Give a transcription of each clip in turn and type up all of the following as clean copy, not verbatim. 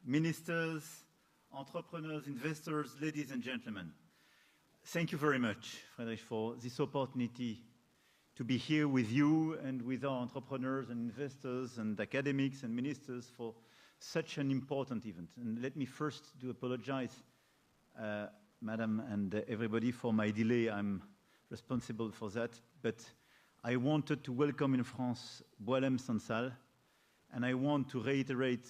Ministers, entrepreneurs, investors, ladies and gentlemen. Thank you very much, Frédéric, for this opportunity to be here with you and with our entrepreneurs and investors and academics and ministers for such an important event. And let me first apologize, Madam and everybody, for my delay. I'm responsible for that. But I wanted to welcome in France Boualem Sansal, and I want to reiterate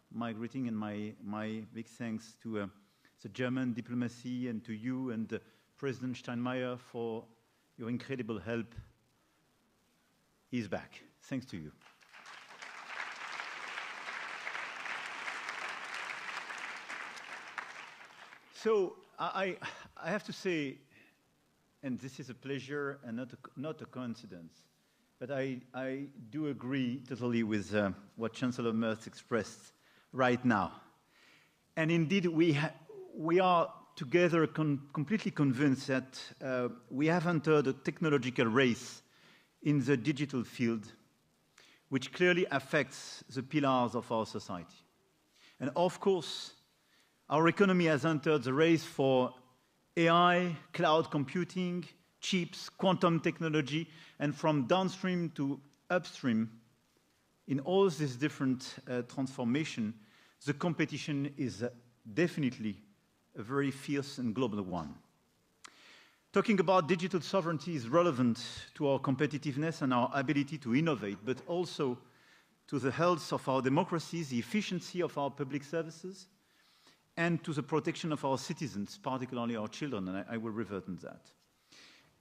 my greeting and my big thanks to the German diplomacy and to you and President Steinmeier for your incredible help. He's back. Thanks to you. So I have to say, and this is a pleasure and not a coincidence, but I do agree totally with what Chancellor Merz expressed right now. And indeed, we are together completely convinced that we have entered a technological race in the digital field, which clearly affects the pillars of our society. And of course, our economy has entered the race for AI, cloud computing, chips, quantum technology, and from downstream to upstream, in all these different transformations, the competition is definitely a very fierce and global one. Talking about digital sovereignty is relevant to our competitiveness and our ability to innovate, but also to the health of our democracies, the efficiency of our public services, and to the protection of our citizens, particularly our children, and I will revert on that.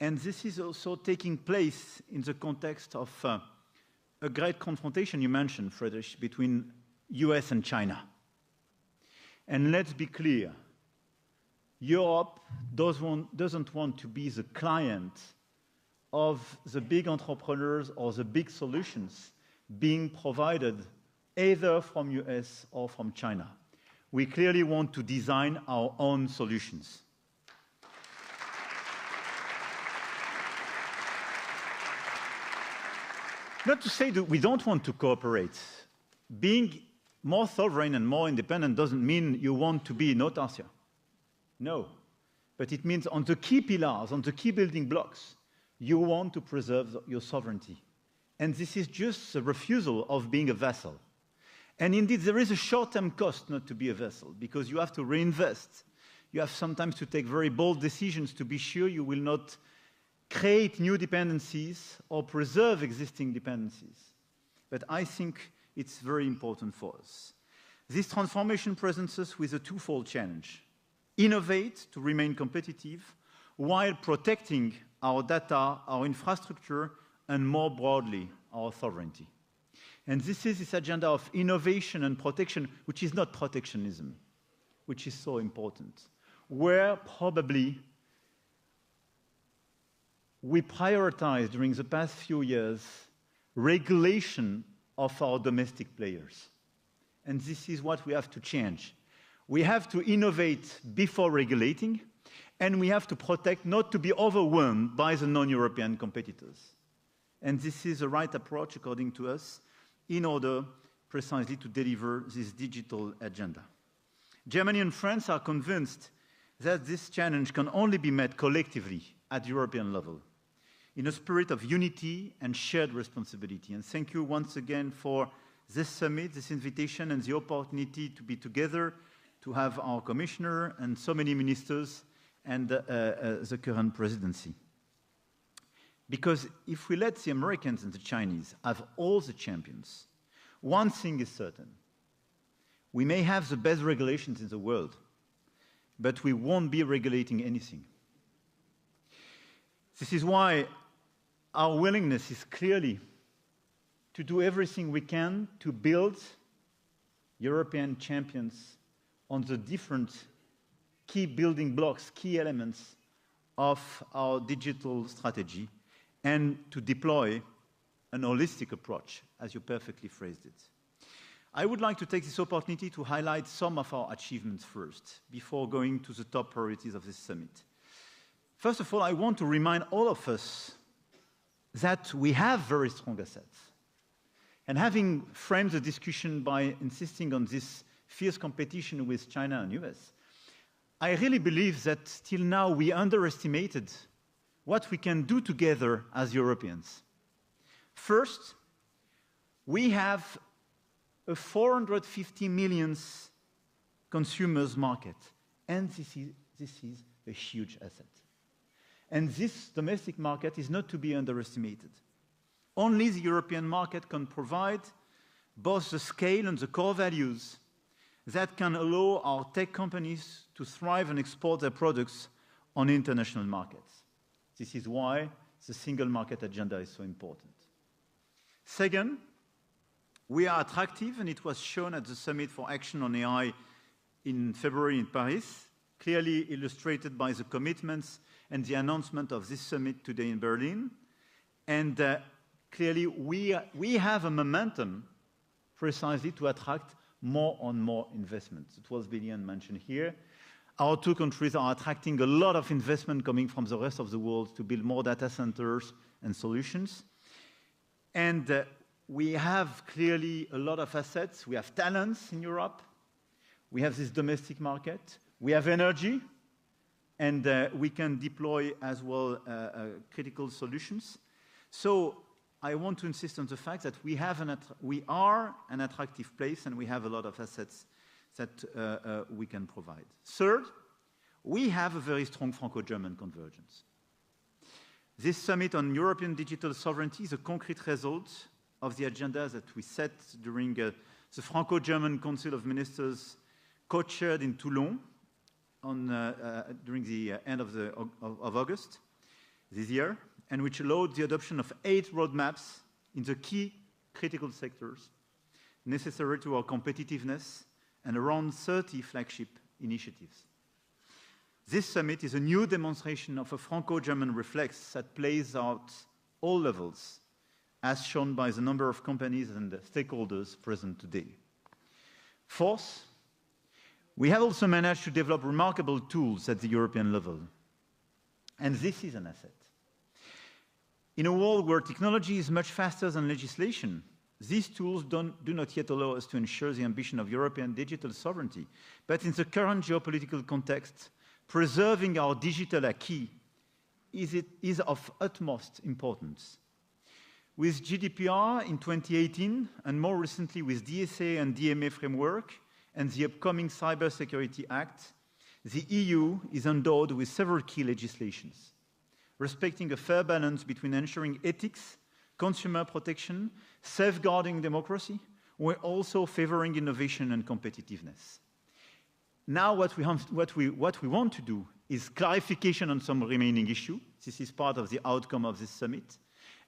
And this is also taking place in the context of a great confrontation you mentioned, Friedrich, between US and China. And let's be clear, Europe doesn't want to be the client of the big entrepreneurs or the big solutions being provided either from US or from China. We clearly want to design our own solutions. Not to say that we don't want to cooperate. Being more sovereign and more independent doesn't mean you want to be in autarcia. No. But it means on the key pillars, on the key building blocks, you want to preserve your sovereignty. And this is just a refusal of being a vassal. And indeed, there is a short-term cost not to be a vassal, because you have to reinvest. You have sometimes to take very bold decisions to be sure you will not create new dependencies or preserve existing dependencies. But I think it's very important for us. This transformation presents us with a twofold challenge. Innovate to remain competitive while protecting our data, our infrastructure, and more broadly, our sovereignty. And this is this agenda of innovation and protection, which is not protectionism, which is so important, where probably we prioritized during the past few years regulation of our domestic players. And this is what we have to change. We have to innovate before regulating, and we have to protect not to be overwhelmed by the non-European competitors. And this is the right approach, according to us, in order precisely to deliver this digital agenda. Germany and France are convinced that this challenge can only be met collectively at European level, in a spirit of unity and shared responsibility. And thank you once again for this summit, this invitation, and the opportunity to be together, to have our commissioner and so many ministers and the current presidency. Because if we let the Americans and the Chinese have all the champions, one thing is certain. We may have the best regulations in the world, but we won't be regulating anything. This is why our willingness is clearly to do everything we can to build European champions on the different key building blocks, key elements of our digital strategy, and to deploy an holistic approach, as you perfectly phrased it. I would like to take this opportunity to highlight some of our achievements first, before going to the top priorities of this summit. First of all, I want to remind all of us that we have very strong assets. And having framed the discussion by insisting on this fierce competition with China and US, I really believe that till now we underestimated what we can do together as Europeans. First, we have a 450 million consumers market, and this is a huge asset. And this domestic market is not to be underestimated. Only the European market can provide both the scale and the core values that can allow our tech companies to thrive and export their products on international markets. This is why the single market agenda is so important. Second, we are attractive, and it was shown at the Summit for Action on AI in February in Paris, clearly illustrated by the commitments and the announcement of this summit today in Berlin. And clearly, we have a momentum precisely to attract more and more investments. It was Billion mentioned here. Our two countries are attracting a lot of investment coming from the rest of the world to build more data centers and solutions. And we have clearly a lot of assets. We have talents in Europe. We have this domestic market. We have energy. And we can deploy as well critical solutions. So I want to insist on the fact that we are an attractive place, and we have a lot of assets that we can provide. Third, we have a very strong Franco-German convergence. This summit on European digital sovereignty is a concrete result of the agenda that we set during the Franco-German Council of Ministers co-chaired in Toulon during the end of August this year, and which allowed the adoption of 8 roadmaps in the key critical sectors necessary to our competitiveness and around 30 flagship initiatives. This summit is a new demonstration of a Franco-German reflex that plays out all levels, as shown by the number of companies and stakeholders present today. Fourth, we have also managed to develop remarkable tools at the European level. And this is an asset. In a world where technology is much faster than legislation, these tools do not yet allow us to ensure the ambition of European digital sovereignty. But in the current geopolitical context, preserving our digital acquis is of utmost importance. With GDPR in 2018, and more recently with DSA and DMA framework, and the upcoming Cybersecurity Act, the EU is endowed with several key legislations, respecting a fair balance between ensuring ethics, consumer protection, safeguarding democracy, while also favoring innovation and competitiveness. Now what we want to do is clarification on some remaining issue. This is part of the outcome of this summit,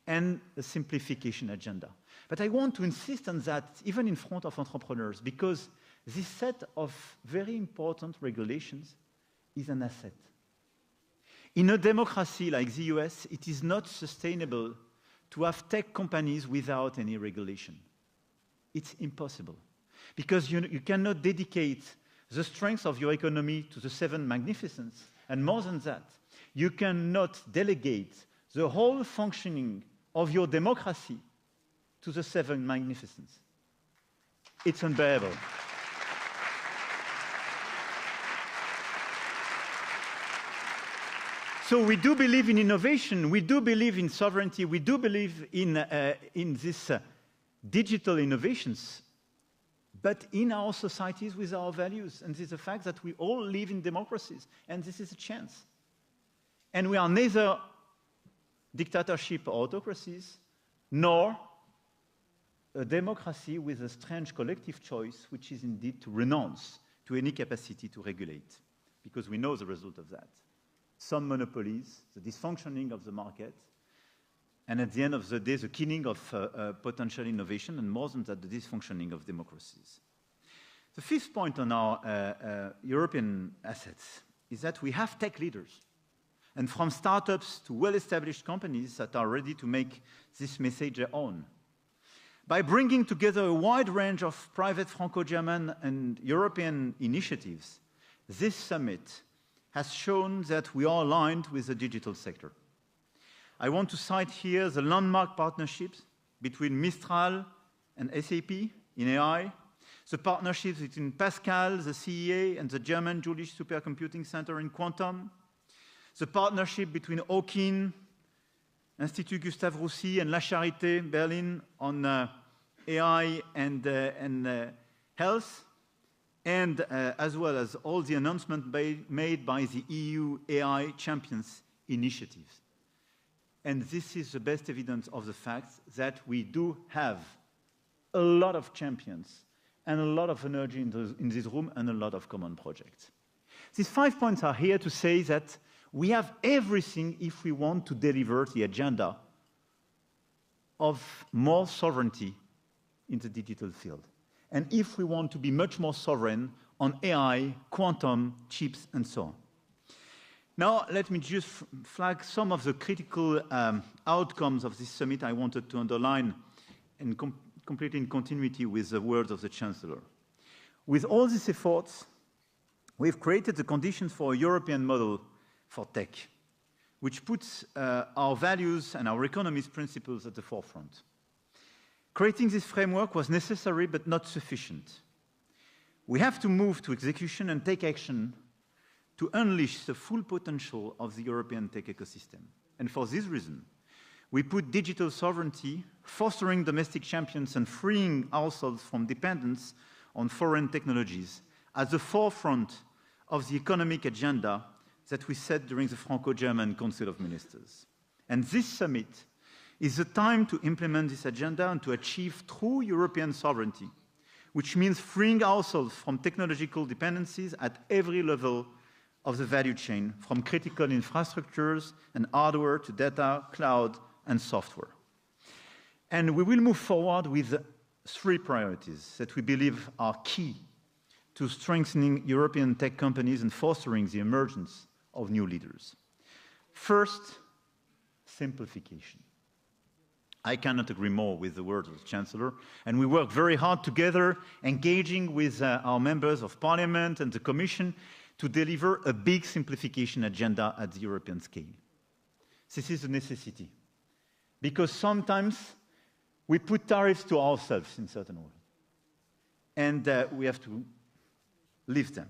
and a simplification agenda. But I want to insist on that even in front of entrepreneurs, because this set of very important regulations is an asset. In a democracy like the US, it is not sustainable to have tech companies without any regulation. It's impossible, because you cannot dedicate the strength of your economy to the 7 magnificence, and more than that, you cannot delegate the whole functioning of your democracy to the 7 magnificence. It's unbearable. So we do believe in innovation, we do believe in sovereignty, we do believe in these digital innovations, but in our societies with our values. And this is a fact that we all live in democracies, and this is a chance. And we are neither dictatorship or autocracies, nor a democracy with a strange collective choice, which is indeed to renounce to any capacity to regulate, because we know the result of that. Some monopolies, the dysfunctioning of the market, and at the end of the day, the killing of potential innovation, and more than that, the dysfunctioning of democracies. The fifth point on our European assets is that we have tech leaders, and from startups to well-established companies that are ready to make this message their own. By bringing together a wide range of private Franco-German and European initiatives, this summit has shown that we are aligned with the digital sector. I want to cite here the landmark partnerships between Mistral, and SAP in AI, the partnerships between Pascal, the CEA, and the German Jülich Supercomputing Center in quantum, the partnership between Owkin, Institut Gustave Roussy, and La Charité Berlin on AI and health, and as well as all the announcements made by the EU AI Champions initiatives. And this is the best evidence of the fact that we do have a lot of champions and a lot of energy in this room and a lot of common projects. These 5 points are here to say that we have everything if we want to deliver the agenda of more sovereignty in the digital field. And if we want to be much more sovereign on AI, quantum, chips, and so on. Now, let me just flag some of the critical outcomes of this summit I wanted to underline and completely in continuity with the words of the Chancellor. With all these efforts, we've created the conditions for a European model for tech, which puts our values and our economy's principles at the forefront. Creating this framework was necessary but not sufficient. We have to move to execution and take action to unleash the full potential of the European tech ecosystem. And for this reason, we put digital sovereignty, fostering domestic champions and freeing ourselves from dependence on foreign technologies at the forefront of the economic agenda that we set during the Franco-German Council of Ministers. And this summit is the time to implement this agenda and to achieve true European sovereignty, which means freeing ourselves from technological dependencies at every level of the value chain, from critical infrastructures and hardware to data, cloud, and software. And we will move forward with 3 priorities that we believe are key to strengthening European tech companies and fostering the emergence of new leaders. First, simplification. I cannot agree more with the words of the Chancellor, and we work very hard together, engaging with our members of Parliament and the Commission to deliver a big simplification agenda at the European scale. This is a necessity, because sometimes we put tariffs to ourselves in certain ways, and we have to lift them.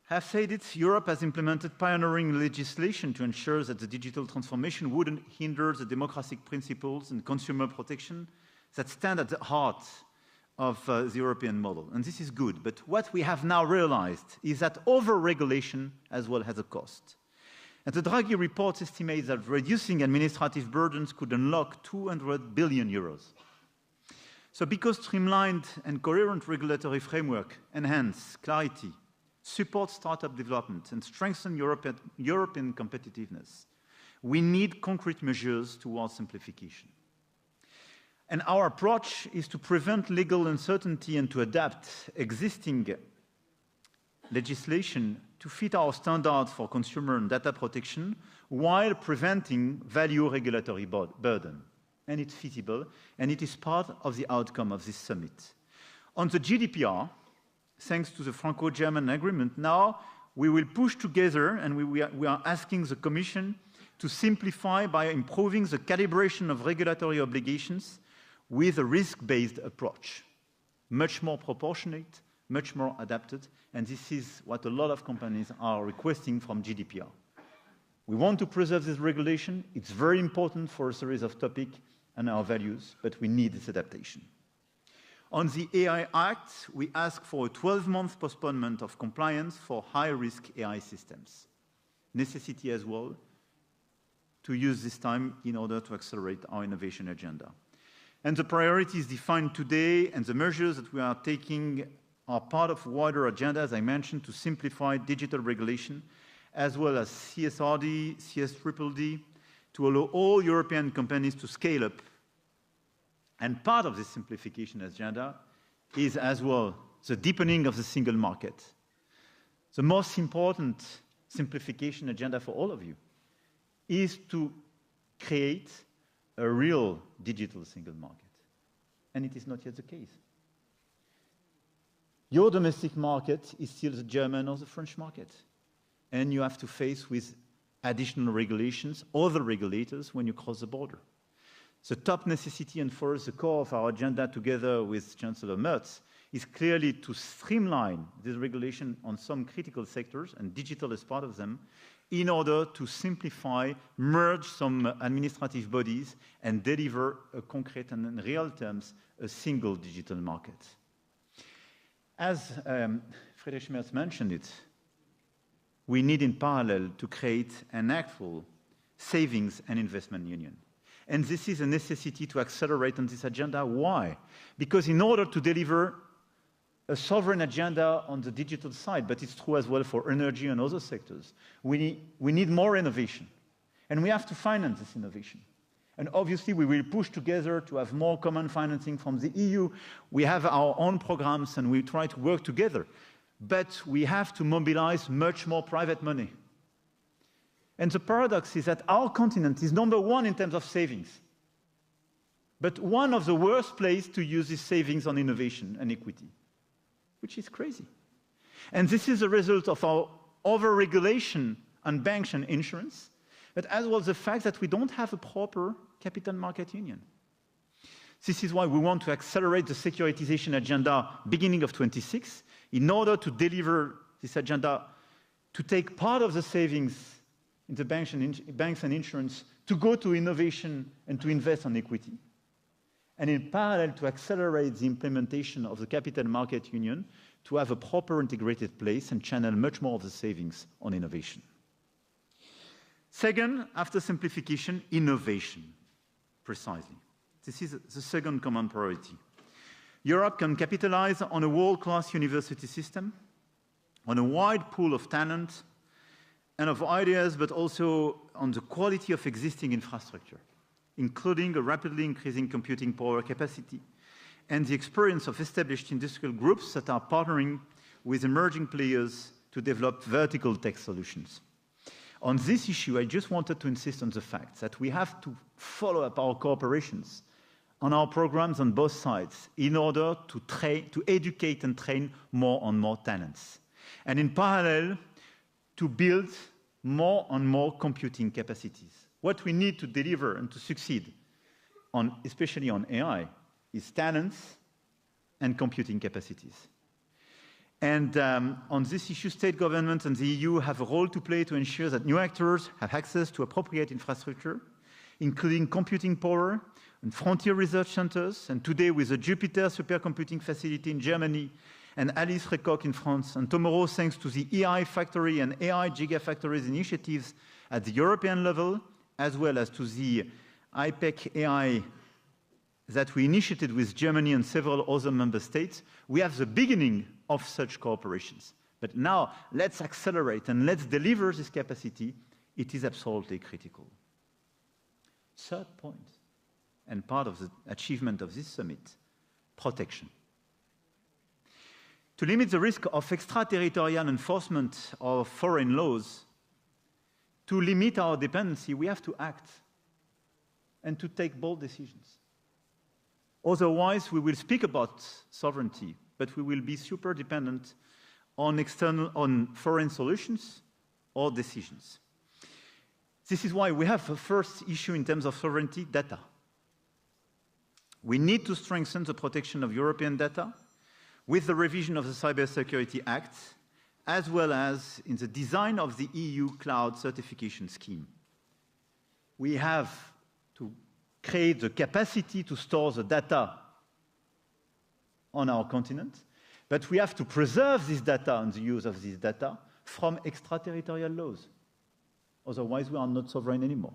Have said it, Europe has implemented pioneering legislation to ensure that the digital transformation wouldn't hinder the democratic principles and consumer protection that stand at the heart of the European model. And this is good, but what we have now realized is that over-regulation as well has a cost. And the Draghi report estimates that reducing administrative burdens could unlock 200 billion euros. So because streamlined and coherent regulatory framework enhance clarity, support startup development, and strengthen European competitiveness, we need concrete measures towards simplification. And our approach is to prevent legal uncertainty and to adapt existing legislation to fit our standards for consumer and data protection while preventing value regulatory burden. And it's feasible, and it is part of the outcome of this summit. On the GDPR, thanks to the Franco-German agreement, now we will push together, and we are asking the Commission to simplify by improving the calibration of regulatory obligations with a risk-based approach, much more proportionate, much more adapted, and this is what a lot of companies are requesting from GDPR. We want to preserve this regulation. It's very important for a series of topics and our values, but we need this adaptation. On the AI Act, we ask for a 12-month postponement of compliance for high-risk AI systems. Necessity as well to use this time in order to accelerate our innovation agenda. And the priorities defined today and the measures that we are taking are part of a wider agenda, as I mentioned, to simplify digital regulation, as well as CSRD, CSDDD, to allow all European companies to scale up. And part of this simplification agenda is as well the deepening of the single market. The most important simplification agenda for all of you is to create a real digital single market. And it is not yet the case. Your domestic market is still the German or the French market. And you have to face with additional regulations, other regulators when you cross the border. the top necessity, and for us the core of our agenda together with Chancellor Merz, is clearly to streamline this regulation on some critical sectors, and digital is part of them, in order to simplify, merge some administrative bodies, and deliver a concrete and in real terms, a single digital market. As Friedrich Merz mentioned it, we need in parallel to create an actual savings and investment union. And this is a necessity to accelerate on this agenda. Why? Because in order to deliver a sovereign agenda on the digital side, but it's true as well for energy and other sectors, we need more innovation. And we have to finance this innovation. And obviously, we will push together to have more common financing from the EU. We have our own programs, and we try to work together. But we have to mobilize much more private money. And the paradox is that our continent is number one in terms of savings, but one of the worst places to use these savings on innovation and equity, which is crazy. And this is a result of our over-regulation on banks and insurance, but as well the fact that we don't have a proper capital market union. This is why we want to accelerate the securitization agenda beginning of 26 in order to deliver this agenda to take part of the savings in the banks and insurance to go to innovation and to invest on equity. And in parallel to accelerate the implementation of the capital market union to have a proper integrated place and channel much more of the savings on innovation. Second, after simplification, innovation, precisely. This is the second common priority. Europe can capitalize on a world-class university system, on a wide pool of talent and of ideas, but also on the quality of existing infrastructure, including a rapidly increasing computing power capacity and the experience of established industrial groups that are partnering with emerging players to develop vertical tech solutions. On this issue, I just wanted to insist on the fact that we have to follow up our cooperations on our programs on both sides in order to educate and train more and more talents. And in parallel, to build more and more computing capacities. What we need to deliver and to succeed, especially on AI, is talents and computing capacities. And on this issue, state governments and the EU have a role to play to ensure that new actors have access to appropriate infrastructure, including computing power and frontier research centers. And today, with the Jupiter supercomputing facility in Germany and Alice Recoq in France, and tomorrow, thanks to the AI Factory and AI Gigafactories initiatives at the European level, as well as to the IPEC AI that we initiated with Germany and several other member states, we have the beginning of such cooperations. But now, let's accelerate and let's deliver this capacity. It is absolutely critical. Third point, and part of the achievement of this summit, protection. To limit the risk of extraterritorial enforcement of foreign laws, to limit our dependency, we have to act and to take bold decisions. Otherwise, we will speak about sovereignty, but we will be super dependent on foreign solutions or decisions. This is why we have a first issue in terms of sovereignty, data. We need to strengthen the protection of European data with the revision of the Cybersecurity Act, as well as in the design of the EU cloud certification scheme. We have to create the capacity to store the data on our continent, but we have to preserve this data and the use of this data from extraterritorial laws. Otherwise, we are not sovereign anymore.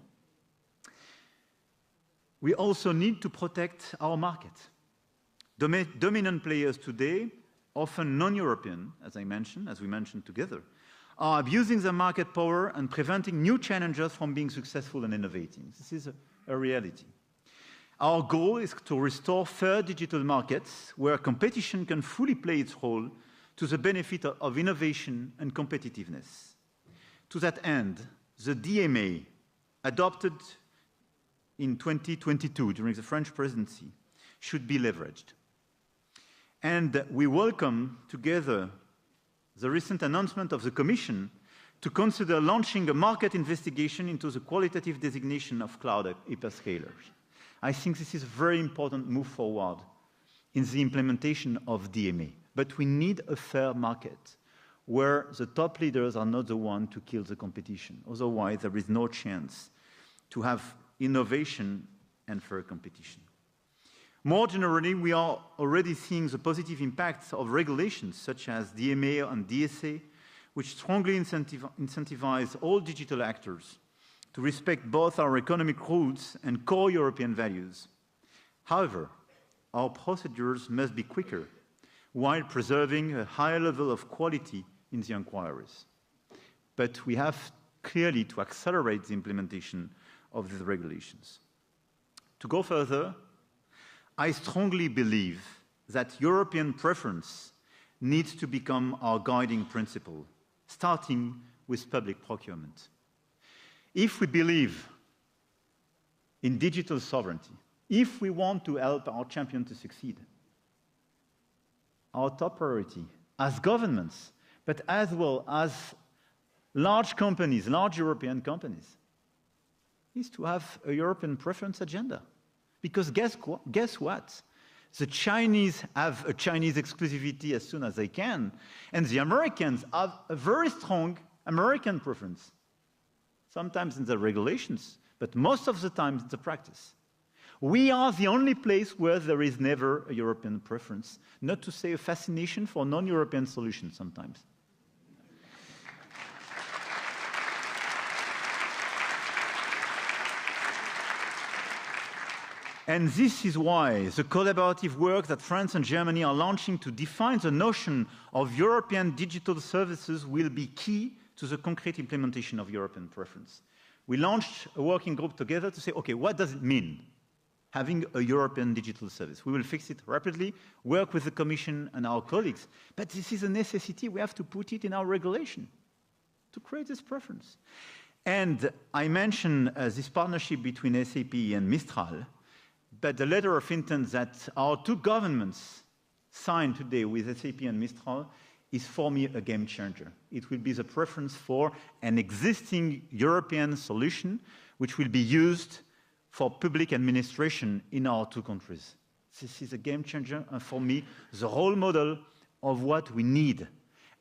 We also need to protect our market. Dominant players today, often non-European, as we mentioned together, are abusing their market power and preventing new challengers from being successful and innovating. This is a reality. Our goal is to restore fair digital markets where competition can fully play its role to the benefit of innovation and competitiveness. To that end, the DMA, adopted in 2022 during the French presidency, should be leveraged. And we welcome together the recent announcement of the Commission to consider launching a market investigation into the qualitative designation of cloud hyperscalers. I think this is a very important move forward in the implementation of DMA. But we need a fair market where the top leaders are not the ones to kill the competition. Otherwise, there is no chance to have innovation and fair competition. More generally, we are already seeing the positive impacts of regulations such as DMA and DSA, which strongly incentivize all digital actors to respect both our economic rules and core European values. However, our procedures must be quicker while preserving a higher level of quality in the inquiries. But we have clearly to accelerate the implementation of these regulations. To go further, I strongly believe that European preference needs to become our guiding principle, starting with public procurement. If we believe in digital sovereignty, if we want to help our champion to succeed, our top priority as governments, but as well as large companies, large European companies, is to have a European preference agenda. Because guess what? The Chinese have a Chinese exclusivity as soon as they can, and the Americans have a very strong American preference. Sometimes in the regulations, but most of the time in the practice. We are the only place where there is never a European preference, not to say a fascination for non-European solutions sometimes. And this is why the collaborative work that France and Germany are launching to define the notion of European digital services will be key to the concrete implementation of European preference. We launched a working group together to say, okay, what does it mean, having a European digital service? We will fix it rapidly, work with the Commission and our colleagues, but this is a necessity. We have to put it in our regulation to create this preference. And I mentioned this partnership between SAP and Mistral, but the letter of intent that our two governments signed today with SAP and Mistral is for me a game changer. It will be the preference for an existing European solution which will be used for public administration in our two countries. This is a game changer and for me the role model of what we need.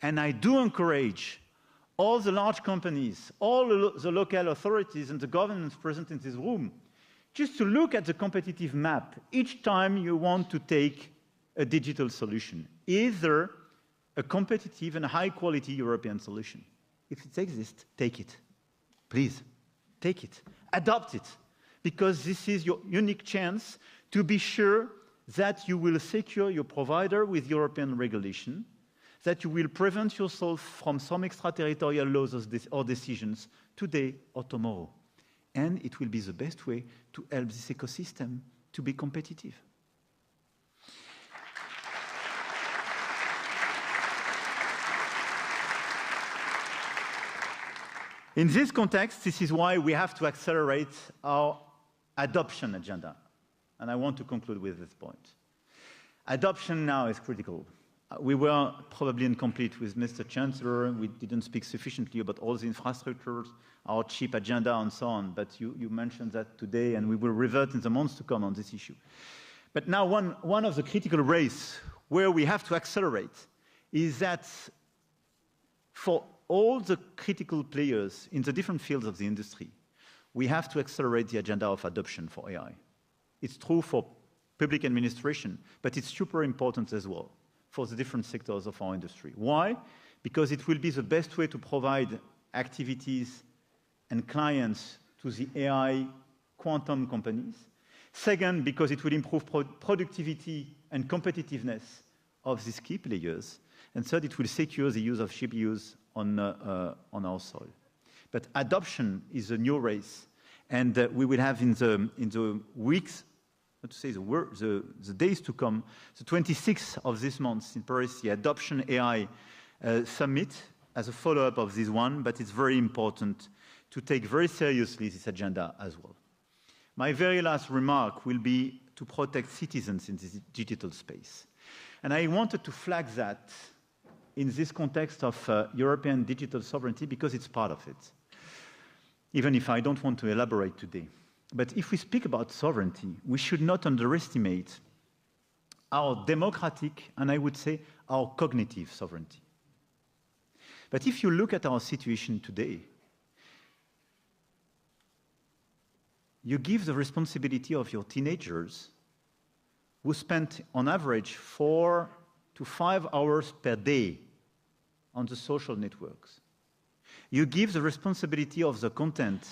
And I do encourage all the large companies, all the local authorities and the governments present in this room just to look at the competitive map each time you want to take a digital solution. Is there a competitive and high-quality European solution? If it exists, take it. Please, take it. Adopt it. Because this is your unique chance to be sure that you will secure your provider with European regulation, that you will prevent yourself from some extraterritorial laws or decisions today or tomorrow. And it will be the best way to help this ecosystem to be competitive. In this context, this is why we have to accelerate our adoption agenda. And I want to conclude with this point. Adoption now is critical. We were probably incomplete with Mr. Chancellor. We didn't speak sufficiently about all the infrastructures, our chip agenda, and so on. But you mentioned that today, and we will revert in the months to come on this issue. But now one of the critical race where we have to accelerate is that for all the critical players in the different fields of the industry, we have to accelerate the agenda of adoption for AI. It's true for public administration, but it's super important as well for the different sectors of our industry. Why? Because it will be the best way to provide activities and clients to the AI quantum companies. Second, because it will improve productivity and competitiveness of these key players. And third, it will secure the use of GPUs on our soil. But adoption is a new race, and we will have in the weeks, not to say the days to come, the 26th of this month in Paris, the Adoption AI Summit as a follow-up of this one, but it's very important to take very seriously this agenda as well. My very last remark will be to protect citizens in this digital space. And I wanted to flag that in this context of European digital sovereignty because it's part of it, even if I don't want to elaborate today. But if we speak about sovereignty, we should not underestimate our democratic, and I would say our cognitive sovereignty. But if you look at our situation today, you give the responsibility of your teenagers who spent on average 4 to 5 hours per day on the social networks. You give the responsibility of the content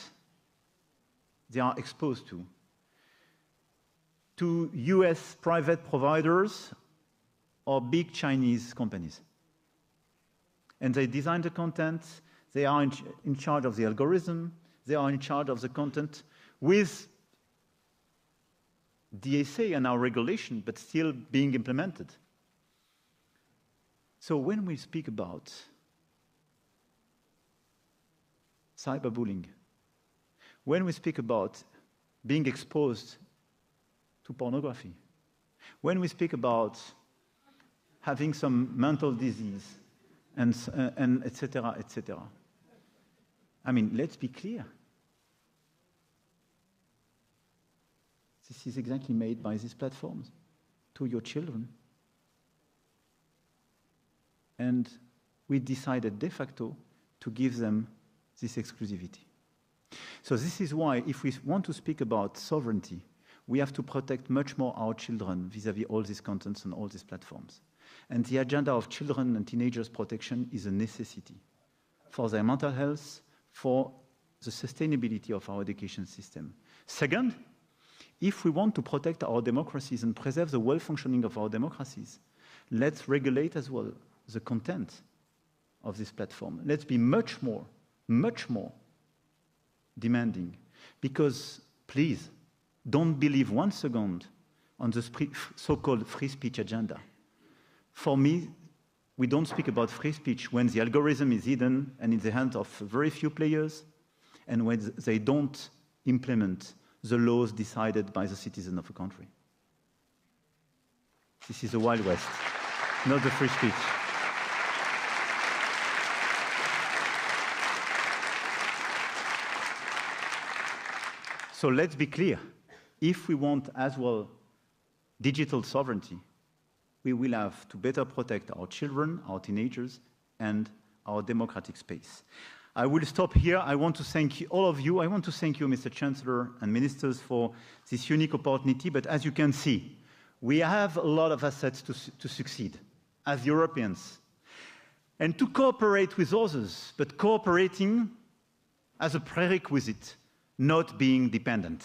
they are exposed to US private providers or big Chinese companies. And they design the content, they are in charge of the algorithm, they are in charge of the content with DSA and our regulation, but still being implemented. So when we speak about cyberbullying, when we speak about being exposed to pornography, when we speak about having some mental disease, and et cetera, I mean, let's be clear. This is exactly made by these platforms to your children. And we decided de facto to give them this exclusivity. So this is why, if we want to speak about sovereignty, we have to protect much more our children vis-à-vis all these contents and all these platforms. And the agenda of children and teenagers' protection is a necessity for their mental health, for the sustainability of our education system. Second, if we want to protect our democracies and preserve the well-functioning of our democracies, let's regulate as well the content of this platform. Let's be much more demanding. Because, please, don't believe 1 second on the so-called free speech agenda. For me, we don't speak about free speech when the algorithm is hidden and in the hands of very few players, and when they don't implement the laws decided by the citizens of a country. This is the Wild West, not the free speech. So let's be clear. If we want as well digital sovereignty, we will have to better protect our children, our teenagers, and our democratic space. I will stop here. I want to thank all of you. I want to thank you, Mr. Chancellor and ministers, for this unique opportunity. But as you can see, we have a lot of assets to succeed as Europeans and to cooperate with others, but cooperating as a prerequisite, not being dependent.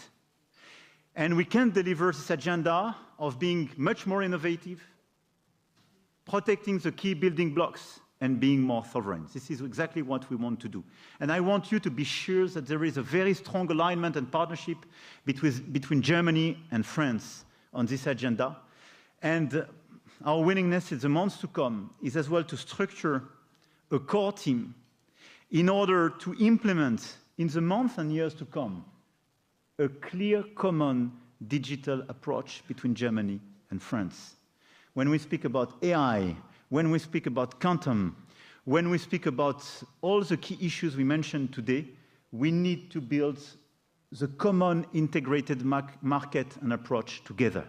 And we can deliver this agenda of being much more innovative, protecting the key building blocks, and being more sovereign. This is exactly what we want to do. And I want you to be sure that there is a very strong alignment and partnership between Germany and France on this agenda. And our willingness in the months to come is as well to structure a core team in order to implement in the months and years to come a clear common digital approach between Germany and France. When we speak about AI, when we speak about quantum, when we speak about all the key issues we mentioned today, we need to build the common integrated market and approach together.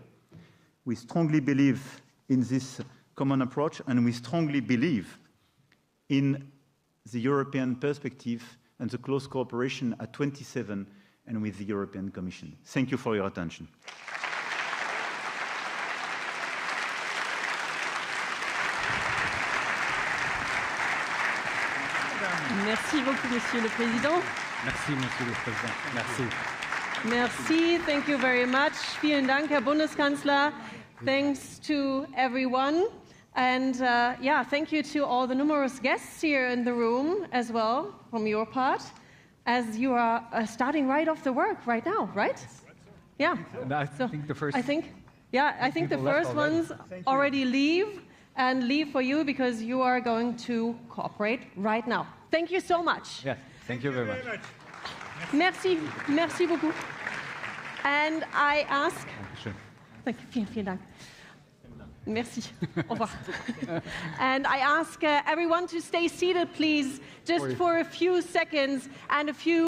We strongly believe in this common approach, and we strongly believe in the European perspective and the close cooperation at 27 and with the European Commission. Thank you for your attention. Merci beaucoup, Monsieur le Président. Merci, Monsieur le Président. Merci. Merci. Thank you very much. Vielen Dank, Herr Bundeskanzler. Thanks to everyone. And yeah, thank you to all the numerous guests here in the room as well, from your part, as you are starting right off the work right now, right? Yeah. And I think the first. I think the first ones already leave and leave for you because you are going to cooperate right now. Thank you so much. Yes, thank you very much. Merci beaucoup. And I ask. Thank you. Vielen Dank. Merci. Au revoir. And I ask everyone to stay seated, please, just for a few seconds and a few